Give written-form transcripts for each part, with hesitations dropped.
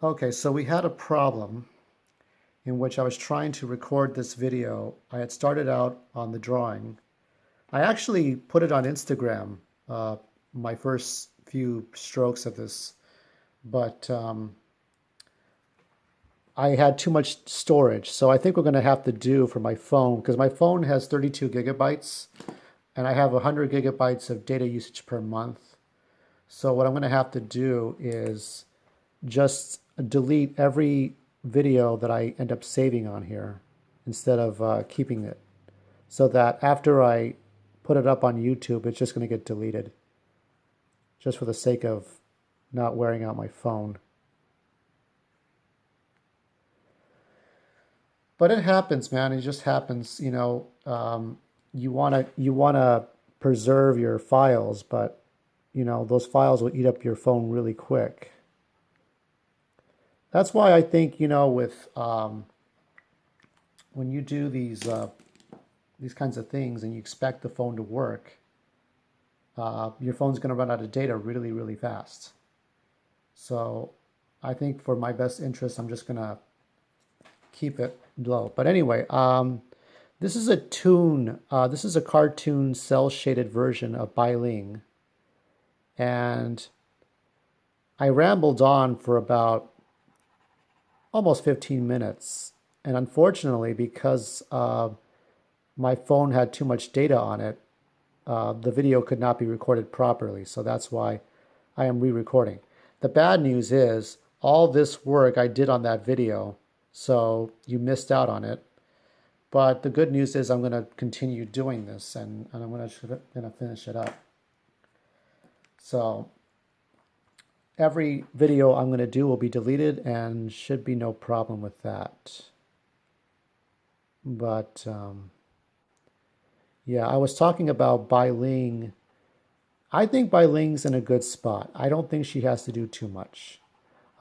Okay, so we had a problem in which I was trying to record this video. I had started out on the drawing. I actually put it on Instagram, uh, my first few strokes of this, but I had too much storage. So I think we're going to have to do for my phone, because my phone has 32 gigabytes and I have 100 gigabytes of data usage per month. So what I'm going to have to do is just delete every video that I end up saving on here instead of keeping it, so that after I put it up on YouTube, it's just going to get deleted just for the sake of not wearing out my phone. But it happens, man. It just happens. You wanna preserve your files, but those files will eat up your phone really quick. That's why I think, with when you do these kinds of things and you expect the phone to work, your phone's going to run out of data really, really fast. So I think for my best interest, I'm just going to keep it low. But anyway, this is a Toon. This is a cartoon cell shaded version of Bai Ling, and I rambled on for about almost 15 minutes. And unfortunately, because my phone had too much data on it, the video could not be recorded properly. So that's why I am re-recording. The bad news is all this work I did on that video, so you missed out on it. But the good news is I'm going to continue doing this, and I'm going to finish it up. So every video I'm going to do will be deleted, and should be no problem with that. But yeah, I was talking about Bai Ling. I think Bai Ling's in a good spot. I don't think she has to do too much.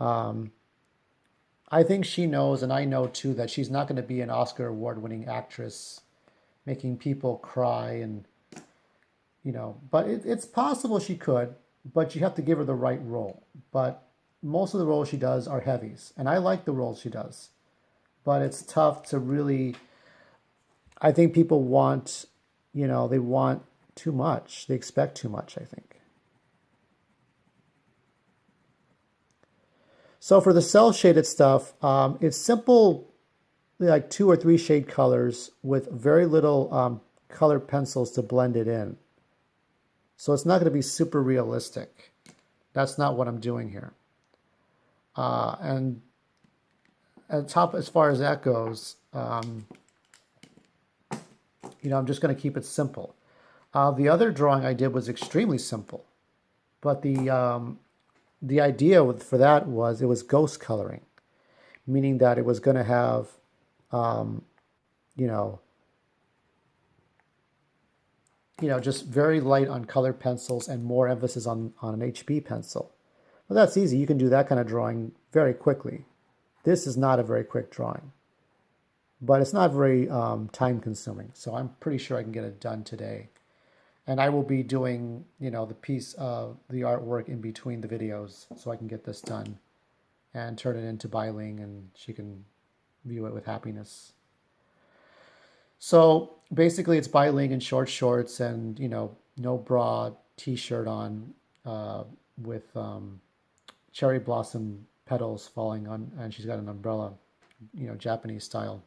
I think she knows, and I know too, that she's not going to be an Oscar award-winning actress making people cry, and but it's possible she could, but you have to give her the right role. But most of the roles she does are heavies, and I like the roles she does, but it's tough to really. I think people want, they want too much. They expect too much, I think. So for the cell shaded stuff, it's simple, like 2 or 3 shade colors with very little color pencils to blend it in. So it's not going to be super realistic. That's not what I'm doing here. And at top, as far as that goes, I'm just going to keep it simple. The other drawing I did was extremely simple, but the idea for that was it was ghost coloring, meaning that it was going to have, you know, just very light on colored pencils and more emphasis on an HB pencil. Well, that's easy. You can do that kind of drawing very quickly. This is not a very quick drawing, but it's not very time consuming. So I'm pretty sure I can get it done today. And I will be doing, the piece of the artwork in between the videos so I can get this done and turn it into Bai Ling, and she can view it with happiness. So basically it's Bai Ling in short shorts and, no bra, t-shirt on with cherry blossom petals falling on, and she's got an umbrella, Japanese style,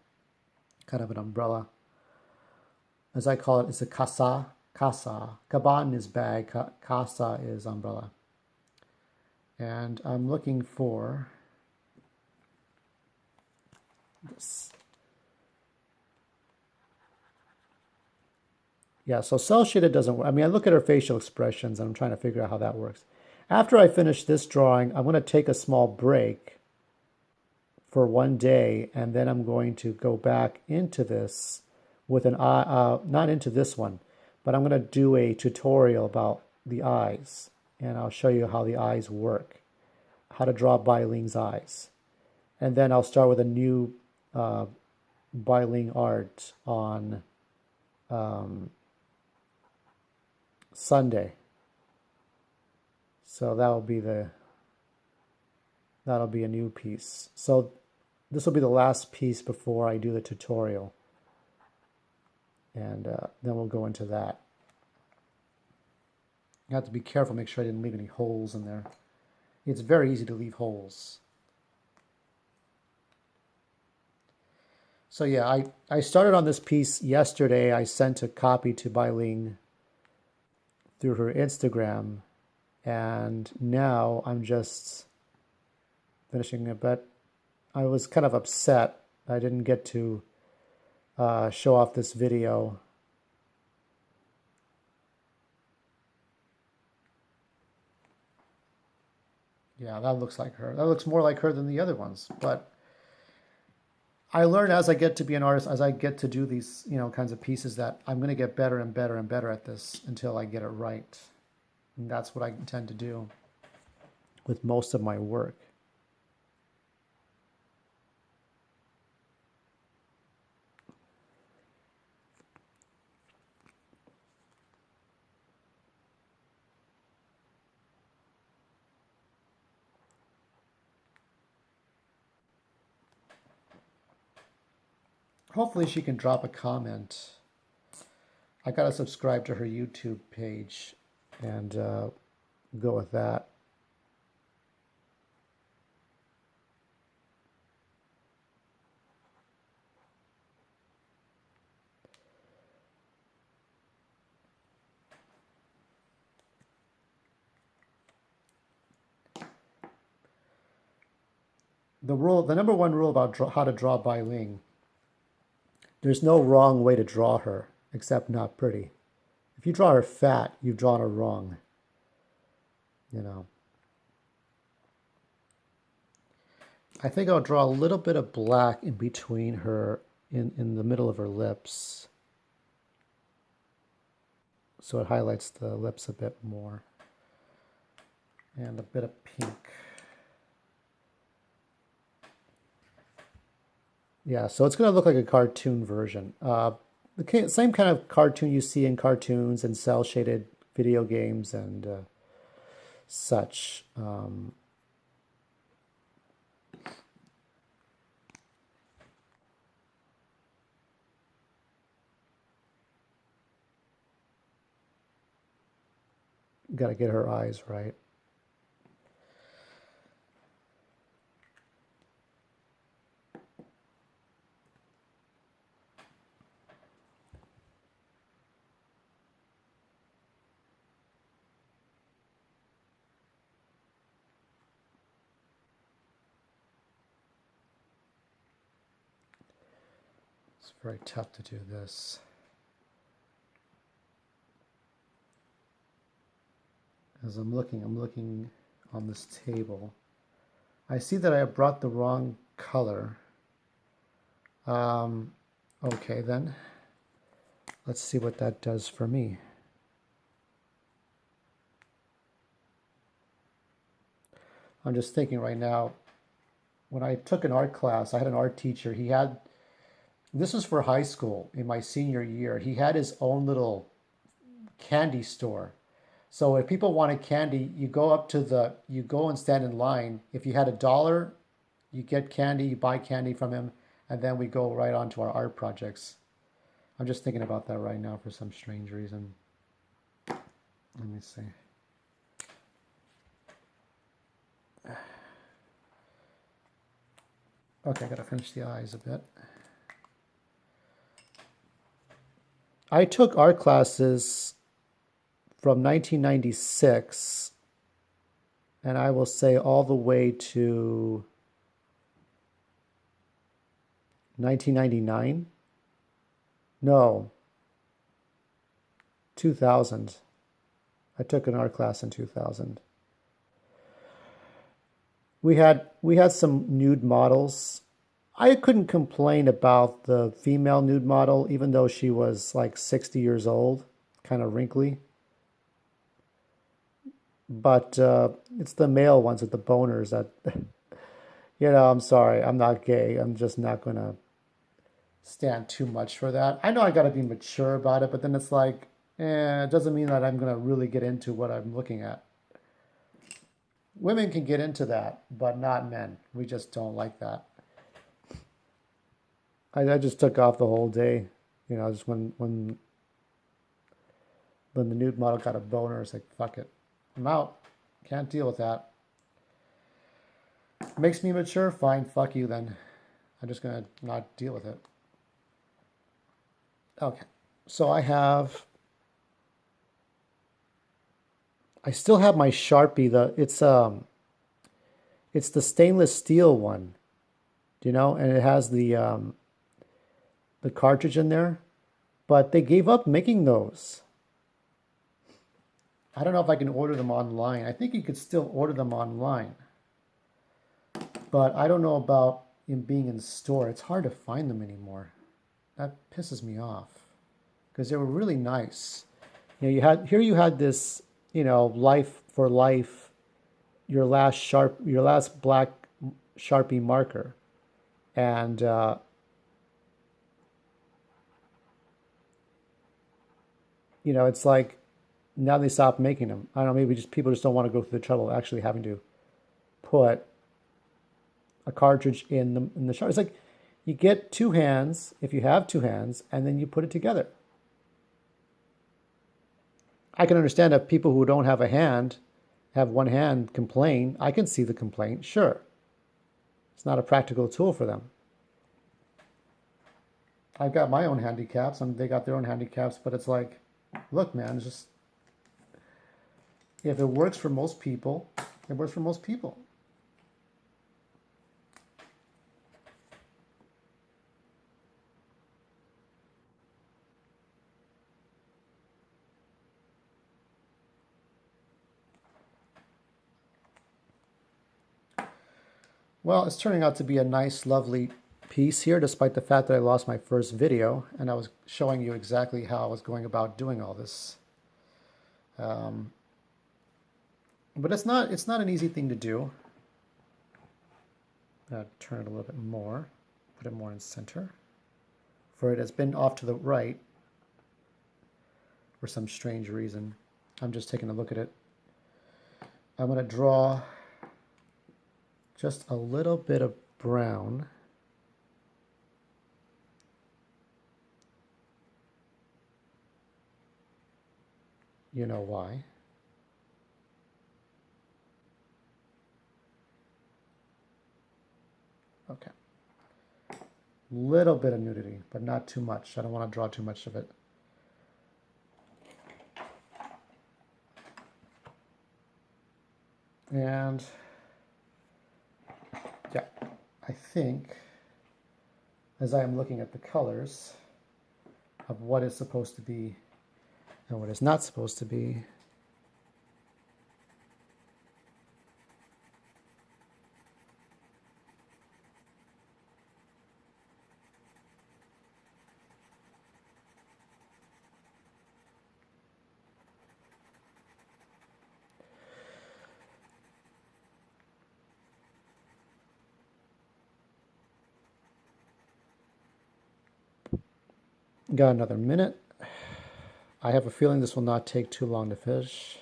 kind of an umbrella. As I call it, it's a kasa. Kasa. Kaban is bag. Kasa is umbrella. And I'm looking for this. Yeah, so cell shaded doesn't work. I mean, I look at her facial expressions and I'm trying to figure out how that works. After I finish this drawing, I'm going to take a small break for one day, and then I'm going to go back into this with an eye, not into this one, but I'm going to do a tutorial about the eyes, and I'll show you how the eyes work, how to draw Bai Ling's eyes. And then I'll start with a new Bai Ling art on Sunday. So that will be the That'll be a new piece. So this will be the last piece before I do the tutorial. And then we'll go into that. You have to be careful, make sure I didn't leave any holes in there. It's very easy to leave holes. So yeah, I started on this piece yesterday. I sent a copy to Bai Ling through her Instagram, and now I'm just finishing it. But I was kind of upset I didn't get to show off this video. Yeah, that looks like her. That looks more like her than the other ones. But I learn as I get to be an artist, as I get to do these, kinds of pieces, that I'm going to get better and better and better at this until I get it right. And that's what I intend to do with most of my work. Hopefully she can drop a comment. I gotta subscribe to her YouTube page and go with that. The number one rule about how to draw Bai Ling: there's no wrong way to draw her, except not pretty. If you draw her fat, you've drawn her wrong. I think I'll draw a little bit of black in between her, in the middle of her lips, so it highlights the lips a bit more. And a bit of pink. Yeah, so it's going to look like a cartoon version. The same kind of cartoon you see in cartoons and cel-shaded video games and such. Got to get her eyes right. It's very tough to do this. As I'm looking on this table. I see that I brought the wrong color. Okay then. Let's see what that does for me. I'm just thinking right now, when I took an art class, I had an art teacher. This was for high school in my senior year. He had his own little candy store. So if people wanted candy, you go and stand in line. If you had $1, you get candy, you buy candy from him, and then we go right on to our art projects. I'm just thinking about that right now for some strange reason. Let me see. Okay, I gotta finish the eyes a bit. I took art classes from 1996, and I will say all the way to 1999. No, 2000. I took an art class in 2000. We had some nude models. I couldn't complain about the female nude model, even though she was like 60 years old, kind of wrinkly. But it's the male ones with the boners that, I'm sorry, I'm not gay. I'm just not going to stand too much for that. I know I got to be mature about it, but then it's like, it doesn't mean that I'm going to really get into what I'm looking at. Women can get into that, but not men. We just don't like that. I just took off the whole day. You know, just when the nude model got a boner, it's like, fuck it. I'm out. Can't deal with that. Makes me mature? Fine, fuck you then. I'm just gonna not deal with it. Okay. So I still have my Sharpie. It's the stainless steel one. Do you know? And it has the cartridge in there. But they gave up making those. I don't know if I can order them online. I think you could still order them online. But I don't know about them being in store. It's hard to find them anymore. That pisses me off. Because they were really nice. You know, you had this, you know, life for life, your last black Sharpie marker. And you know, it's like now they stopped making them. I don't know, maybe just people just don't want to go through the trouble of actually having to put a cartridge in the Sharpie. It's like you get two hands, if you have two hands, and then you put it together. I can understand if people who don't have a hand, have one hand, complain. I can see the complaint, sure. It's not a practical tool for them. I've got my own handicaps, and they got their own handicaps, but it's like, look, man, it's just, if it works for most people, it works for most people. Well, it's turning out to be a nice, lovely piece here, despite the fact that I lost my first video, and I was showing you exactly how I was going about doing all this. But it's not an easy thing to do. Turn it a little bit more, put it more in center. For it has been off to the right for some strange reason. I'm just taking a look at it. I'm going to draw just a little bit of brown. You know why. Okay. Little bit of nudity, but not too much. I don't want to draw too much of it. And yeah, I think as I am looking at the colors of what is supposed to be and what is not supposed to be, got another minute. I have a feeling this will not take too long to finish.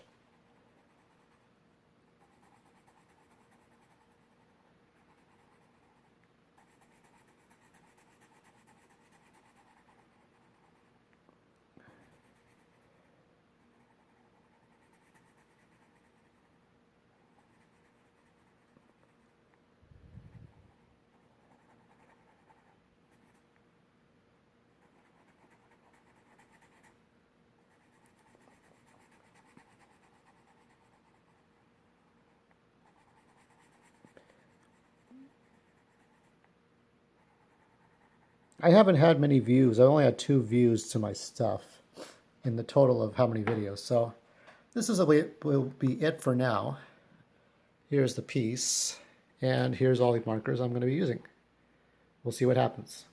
I haven't had many views. I only had 2 views to my stuff in the total of how many videos. So this will be it for now. Here's the piece, and here's all the markers I'm going to be using. We'll see what happens.